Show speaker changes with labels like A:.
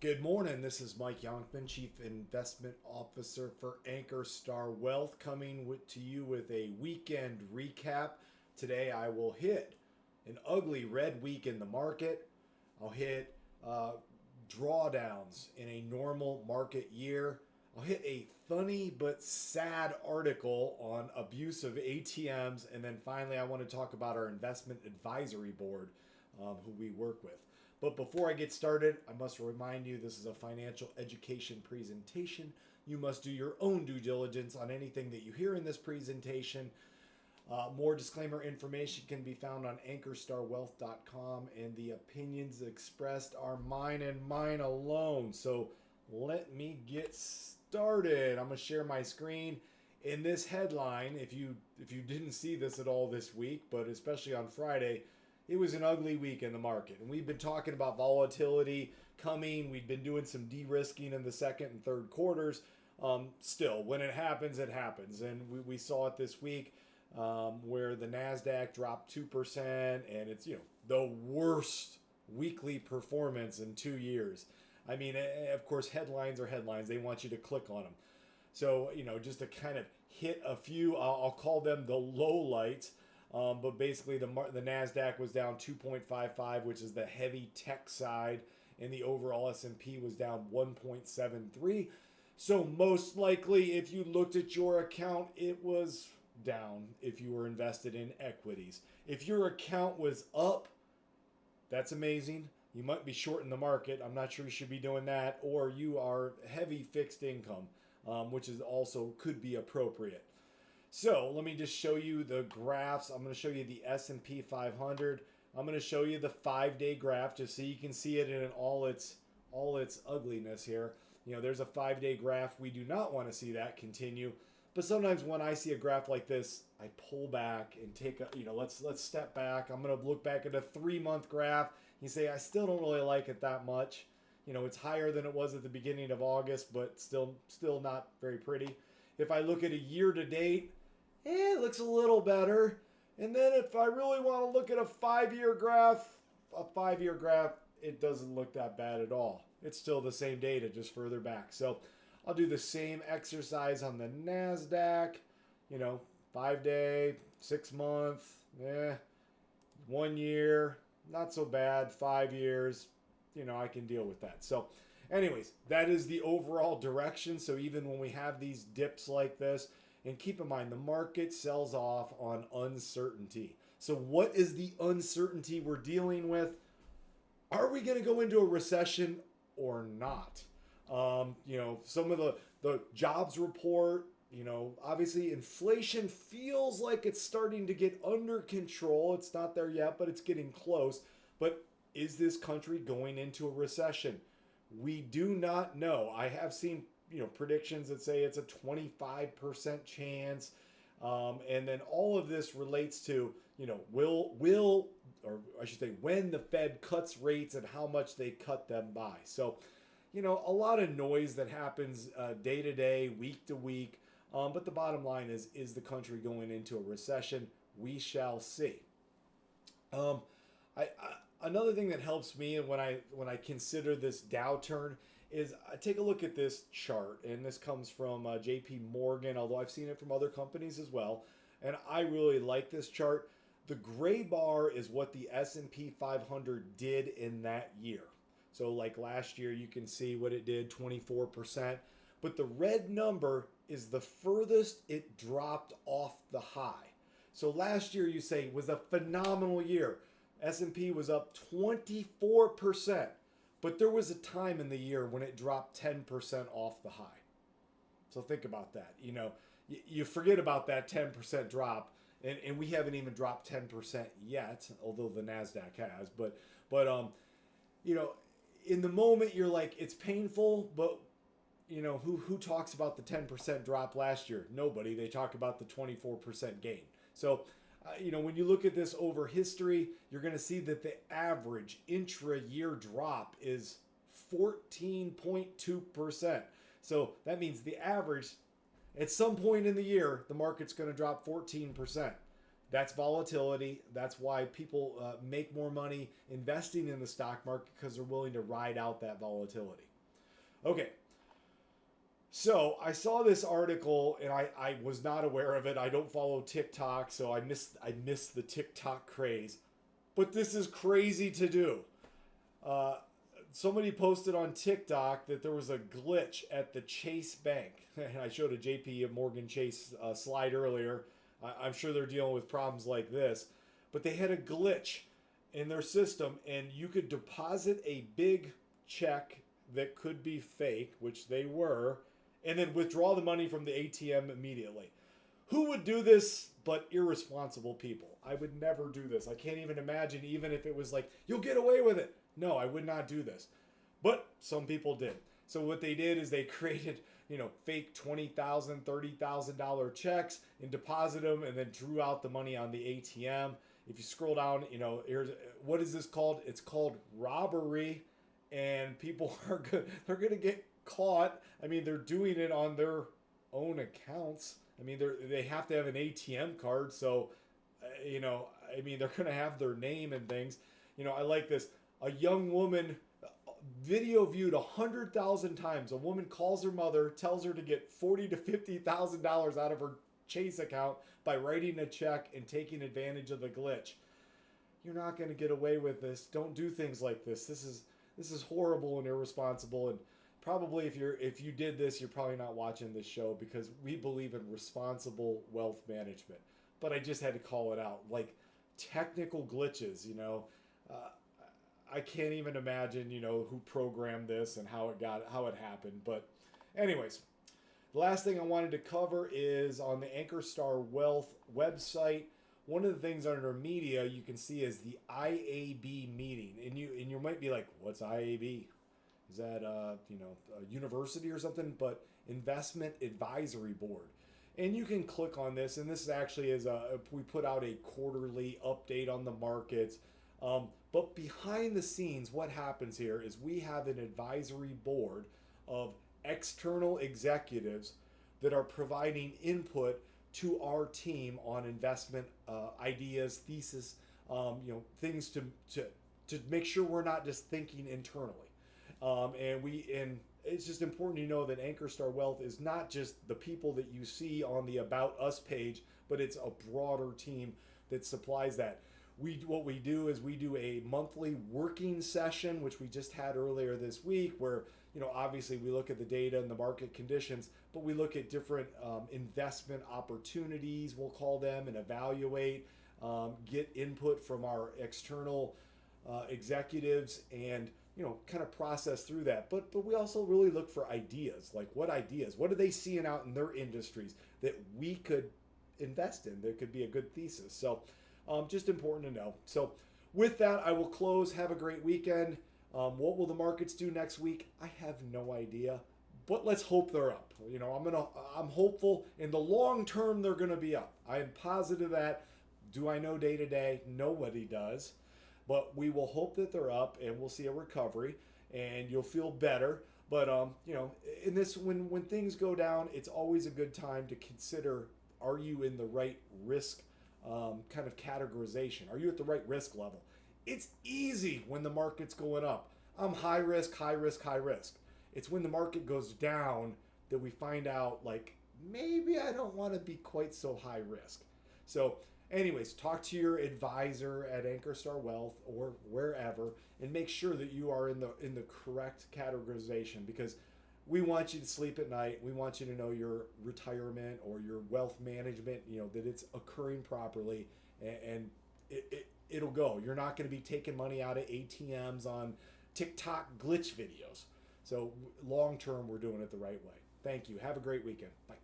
A: Good morning. This is Mike Yonkman, Chief Investment Officer for Ankerstar Wealth, coming to you with a weekend recap. Today I will hit an ugly red week in the market. I'll hit drawdowns in a normal market year. I'll hit a funny but sad article on abuse of ATMs. And then finally, I want to talk about our investment advisory board, who we work with. But before I get started, I must remind you this is a financial education presentation. You must do your own due diligence on anything that you hear in this presentation. More disclaimer information can be found on ankerstarwealth.com, and the opinions expressed are mine and mine alone. So let me get started. I'm going to share my screen. In this headline, if you didn't see this at all this week, but especially on Friday, it was an ugly week in the market. And we've been talking about volatility coming. We've been doing some de-risking in the second and third quarters. Still, when it happens, it happens. And we saw it this week where the NASDAQ dropped 2%. And it's, the worst weekly performance in 2 years. I mean, of course, headlines are headlines. They want you to click on them. So, just to kind of hit a few, I'll call them the lowlights. But basically, the NASDAQ was down 2.55, which is the heavy tech side, and the overall S&P was down 1.73. So most likely, if you looked at your account, it was down if you were invested in equities. If your account was up, that's amazing. You might be short in the market. I'm not sure you should be doing that. Or you are heavy fixed income, which is also could be appropriate. So let me just show you the graphs. I'm going to show you the S&P 500. I'm going to show you the 5-day graph just so you can see it in all its ugliness here. There's a 5-day graph. We do not want to see that continue. But sometimes when I see a graph like this, I pull back and take a, let's step back. I'm going to look back at a 3-month graph. You say, I still don't really like it that much. It's higher than it was at the beginning of August, but still not very pretty. If I look at a year to date, it looks a little better. And then if I really want to look at a 5-year graph, it doesn't look that bad at all. It's still the same data, just further back. So I'll do the same exercise on the NASDAQ, 5-day, 6-month, 1 year, not so bad, 5 years, I can deal with that. So anyways, that is the overall direction. So even when we have these dips like this, and keep in mind, the market sells off on uncertainty. So what is the uncertainty we're dealing with? Are we going to go into a recession or not? Some of the jobs report, obviously inflation feels like it's starting to get under control. It's not there yet, but it's getting close. But is this country going into a recession? We do not know. I have seen predictions that say it's a 25% chance. And then all of this relates to, when the Fed cuts rates and how much they cut them by. So, a lot of noise that happens day to day, week to week. But the bottom line is the country going into a recession? We shall see. Another thing that helps me when I consider this downturn is I take a look at this chart, and this comes from JP Morgan, although I've seen it from other companies as well, and I really like this chart. The gray bar is what the S&P 500 did in that year. So like last year, you can see what it did, 24%, but the red number is the furthest it dropped off the high. So last year, you say, was a phenomenal year. S&P was up 24%. But there was a time in the year when it dropped 10% off the high. So think about that. You forget about that 10% drop, and we haven't even dropped 10% yet, although the NASDAQ has. But in the moment you're like, it's painful, but who talks about the 10% drop last year? Nobody. They talk about the 24% gain. So when you look at this over history, you're going to see that the average intra-year drop is 14.2%. So that means the average, at some point in the year, the market's going to drop 14%. That's volatility. That's why people make more money investing in the stock market, because they're willing to ride out that volatility. Okay. So I saw this article and I was not aware of it. I don't follow TikTok, so I missed the TikTok craze. But this is crazy to do. Uh, Somebody posted on TikTok that there was a glitch at the Chase Bank. I showed a JP Morgan Chase slide earlier. I'm sure they're dealing with problems like this. But they had a glitch in their system, and you could deposit a big check that could be fake, which they were, and then withdraw the money from the ATM immediately. Who would do this but irresponsible people? I would never do this. I can't even imagine, even if it was like, you'll get away with it. No, I would not do this. But some people did. So what they did is they created, fake $20,000, $30,000 checks and deposited them and then drew out the money on the ATM. If you scroll down, here's what is this called? It's called robbery, and people they're going to get caught. I mean, they're doing it on their own accounts. I mean, they have to have an ATM card, so they're going to have their name and things. I like this. A young woman, video viewed 100,000 times. A woman calls her mother, tells her to get $40,000 to $50,000 out of her Chase account by writing a check and taking advantage of the glitch. You're not going to get away with this. Don't do things like this. This is horrible and irresponsible. And probably if you did this, you're probably not watching this show, because we believe in responsible wealth management. But I just had to call it out. Like technical glitches, I can't even imagine, who programmed this and how it happened. But anyways, the last thing I wanted to cover is on the Ankerstar Wealth website. One of the things under media you can see is the IAB meeting, and you might be like, what's IAB? Is that a university or something? But Investment Advisory Board. And you can click on this, and this actually is we put out a quarterly update on the markets. But behind the scenes, what happens here is we have an advisory board of external executives that are providing input to our team on investment ideas, thesis, things to make sure we're not just thinking internally. And it's just important to know that Ankerstar Wealth is not just the people that you see on the About Us page, but it's a broader team that supplies that. What we do is we do a monthly working session, which we just had earlier this week, where obviously we look at the data and the market conditions, but we look at different investment opportunities, we'll call them, and evaluate, get input from our external executives, and kind of process through that. But we also really look for ideas, like what are they seeing out in their industries that we could invest in, that could be a good thesis. So just important to know. So with that, I will close. Have a great weekend. What will the markets do next week? I have no idea, but let's hope they're up. I'm hopeful in the long term they're going to be up. I am positive that. Do I know day to day? Nobody does, but we will hope that they're up, and we'll see a recovery, and you'll feel better. But in this, when things go down, it's always a good time to consider: are you in the right risk kind of categorization? Are you at the right risk level? It's easy when the market's going up. I'm high risk, high risk, high risk. It's when the market goes down that we find out, like, maybe I don't want to be quite so high risk. So anyways, talk to your advisor at Ankerstar Wealth or wherever, and make sure that you are in the correct categorization, because we want you to sleep at night. We want you to know your retirement or your wealth management, that it's occurring properly, and it'll go. You're not going to be taking money out of ATMs on TikTok glitch videos. So long term, we're doing it the right way. Thank you. Have a great weekend. Bye.